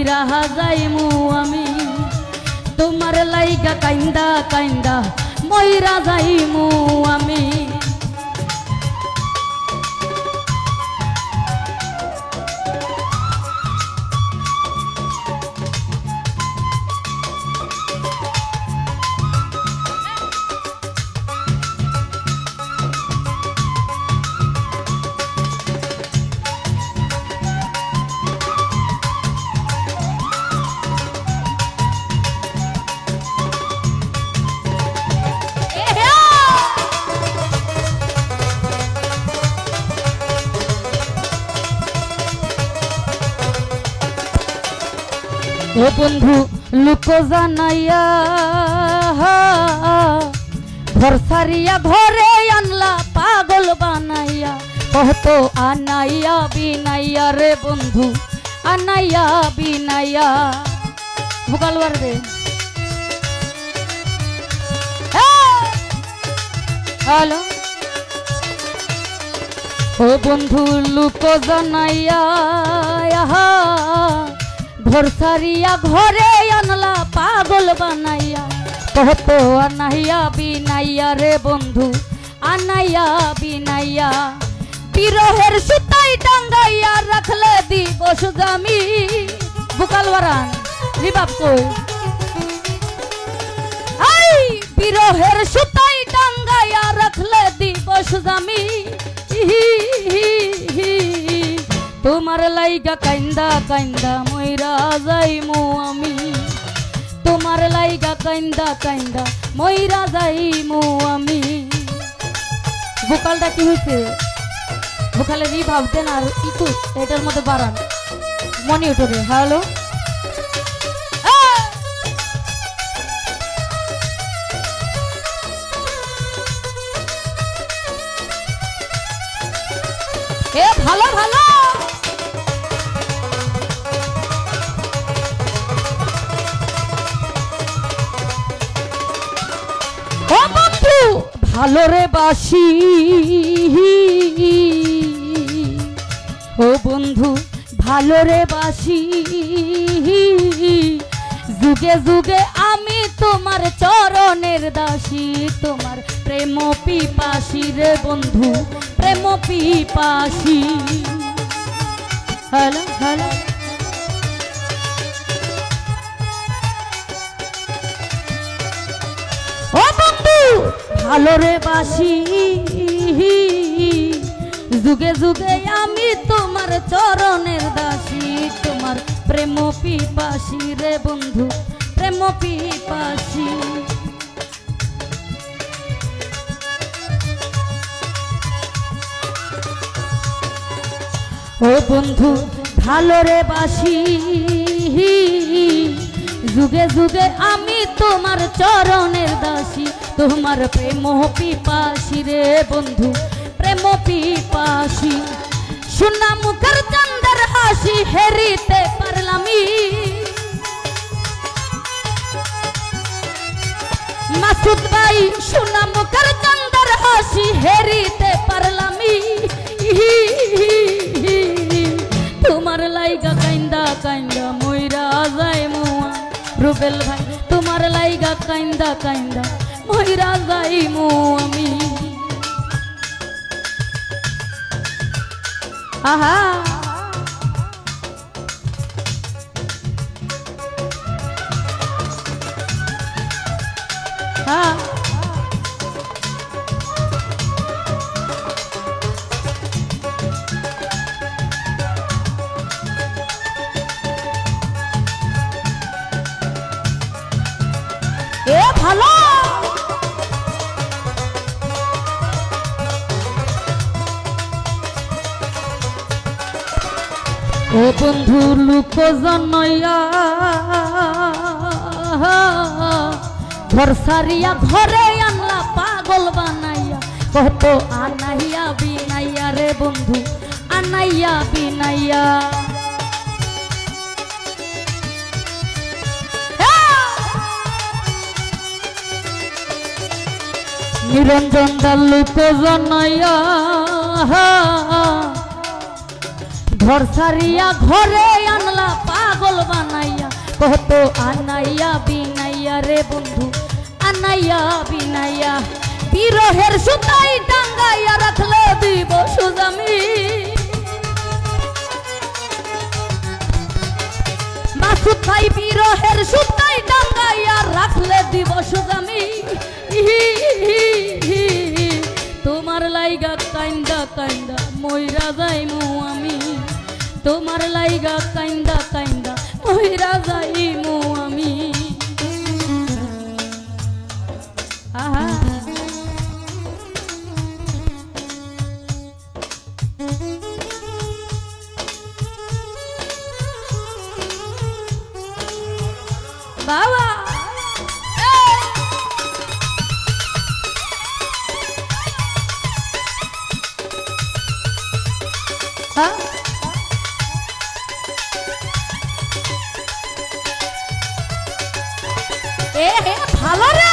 মইরা যাইমু আমি তোমার লাইগা কাইন্দা কাইন্দা মইরা যাইমু আমি ও বন্ধু লুকো জানাইয়া ঘর সারিয়া ঘরে আনলা পাগল বানাইয়া কত আনাইয়া বিনাইয়া রে বন্ধু আনাইয়া বিনাইয়া ভোকালবার রে হ্যালো ও বন্ধু লুকো জানাইয়া ঘর সারিয়া ঘরে আনলা পাগল বানাইয়া কত আনাইয়া বিনাইয়া রে বন্ধু আনাইয়া বিনাইয়া বিরহের সুতাই টাঙ্গাইয়া রাখলে দিব সুজামি বুকালওয়ারান রিবাব কই আই বিরহের সুতাই টাঙ্গাইয়া রাখলে দিব সুজামি তোমার লাইগা কাইন্দা কাইন্দা মইরা যাইমু আমি তোমার লাইগা কাইন্দা কাইন্দা মইরা যাইমু আমি ভোকালটা কি হইছে ভোকালে রিভাব দেন আর ইকু এটার মধ্যে বাড়ান মনে উঠে রে হ্যালো এ ভালো ভালো ও বন্ধু ভালো রে বাসি ও বন্ধু ভালো রে বাসি যুগে যুগে আমি তোমার চরণের দাসী তোমার প্রেম পিপাসী রে বন্ধু প্রেম পিপাসী হ্যালো হ্যালো ও বন্ধু ভালো রে বাসি যুগে যুগে আমি তোমার চরণের দাসী তোমার প্রেম পিপাসী রে বন্ধু প্রেম পিপাসী ও বন্ধু ভালো রে বাসি যুগে যুগে আমি তোমার চরণের দাসী তোমার প্রেম পিপাসী রে বন্ধু প্রেম পিপাসী সোনা মুখের চন্দ্র হাসি হেরিতে পারলামি মাসুদ ভাই সোনা মুখের চন্দ্র হাসি হেরিতে পারলামি তোমার লাইগা কাইন্দা কাইন্দা মইরা যাইমু রুবেল ভাই তোমার লাইগা কাইন্দা কাইন্দা মইরা যাইমু আমি আহা হ্যাঁ এ ভালো ও বন্ধু লুকো জানাইয়া ঘর সারিয়া ঘরে আনলা পাগল বানাইয়া কত আনাইয়া বিনাইয়া রে বন্ধু আনাইয়া বিনাইয়া নিরঞ্জন দালুকো জানাইয়া ঘর সারিয়া ঘরে আনলা পাগল পাগল বানাইয়া কত আনাইয়া বিনাইয়া রে বন্ধু আনাইয়া বিনাইয়া বিরহের সুতাই টাঙ্গাইয়া রাখলে দিব সুজামি সুতাই বিরহের সুতাই টাঙ্গাইয়া রাখলে দিব সুজামি তোমার লাইগা কাইন্দা কাইন্দা মইরা যাইমু আমি তোমার লাইগা কাইন্দা কাইন্দা মইরা যাইমু আমি আহা বাবা ভালো রে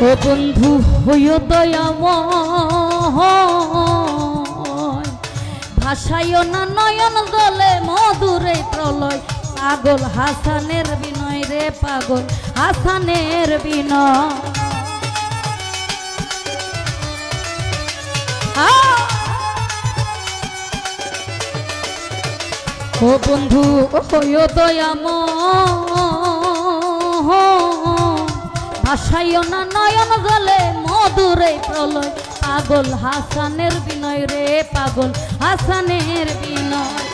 ও বন্ধু হইও দয়াময় ভাসাইও না নয়ন জলে মধুরে প্রলয় পাগল হাসানের বিনয় রে পাগল হাসানের বিনয় ও বন্ধু হইও দয়াময় ভাসাইও না নয়ন জলে মধুরে প্রলয় পাগল হাসানের বিনয় রে পাগল হাসানের বিনয়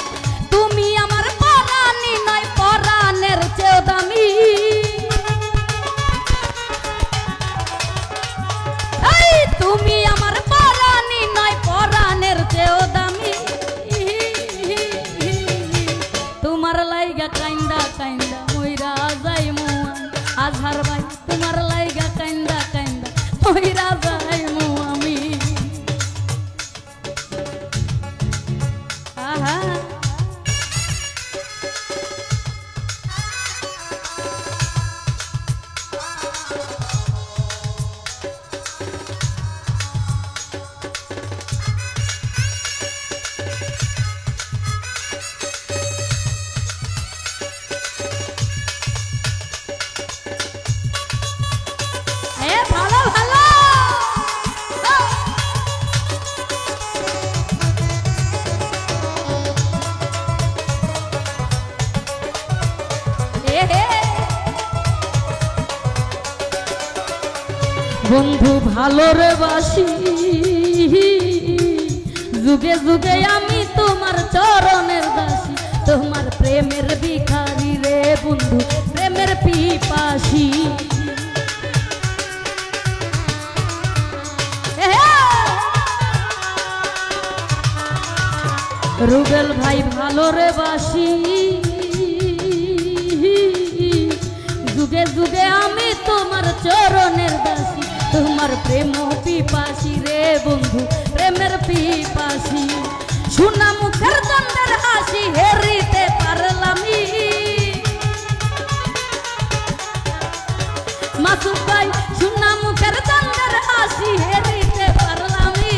তুমি আমার পরাণী নয় পরাণের চেয়েও দামি তুমি আমার পরাণী নয় পরাণের চেয়েও দামি তোমার লাইগা কাইন্দা কাইন্দা মইরা যাইমু আজহার ভাই তোমার লাইগা কাইন্দা কাইন্দা মইরা যাইমু আমি আহা ভালো ভালো বন্ধু ভালো রে বাসি যুগে যুগে আমি তোমার চরণের দাসী তোমার প্রেমের ভিখারি রে বন্ধু প্রেমের পিপাসী রুবেল ভাই ভালো রে বাসি যুগে যুগে আমি তোমার চরণের দাসী তোমার প্রেম পিপাসী রে বন্ধু প্রেমের পিপাসী সোনা মুখের চন্দ্রের হাসি হেরিতে পারলামি মাসুদ ভাই সোনা মুখের চন্দ্রের হাসি হেরিতে পারলামি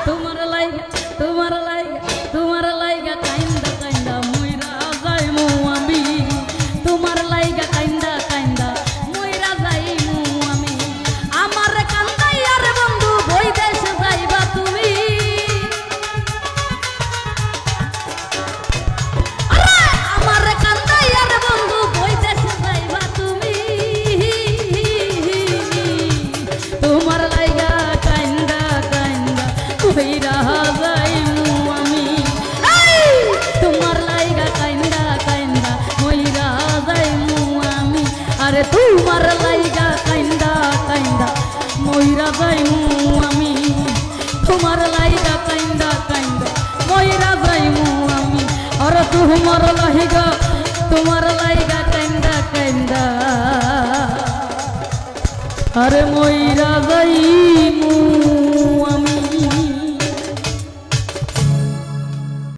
তোমার লাইগা তোমার লাইগা তোমার লাইগা কাইন্দা কাইন্দা মইরা যাইমু আমি তোমার লাইগা কাইন্দা কাইন্দা মইরা যাইমু আমি আমার কান্দাইয়ার বন্ধু বই দেশে যাইবা তুমি আমার কান্দাইয়ার বন্ধু বই দেশে যাইবা তুমি তোমার লাইগা কাইন্দা কাইন্দা মইরা যাইমু আমি তোমার লাইগা কাইন্দা কাইন্দা মইরা যাইমু আমি আরে তোমার লাইগা কাইন্দা কাইন্দা মইরা যাইমু আমি তোমার লাইগা কাইন্দা কাইন্দা মইরা যাইমু আমি আরে তোমার লাইগা কাইন্দা কাইন্দা আরে মইরা যাই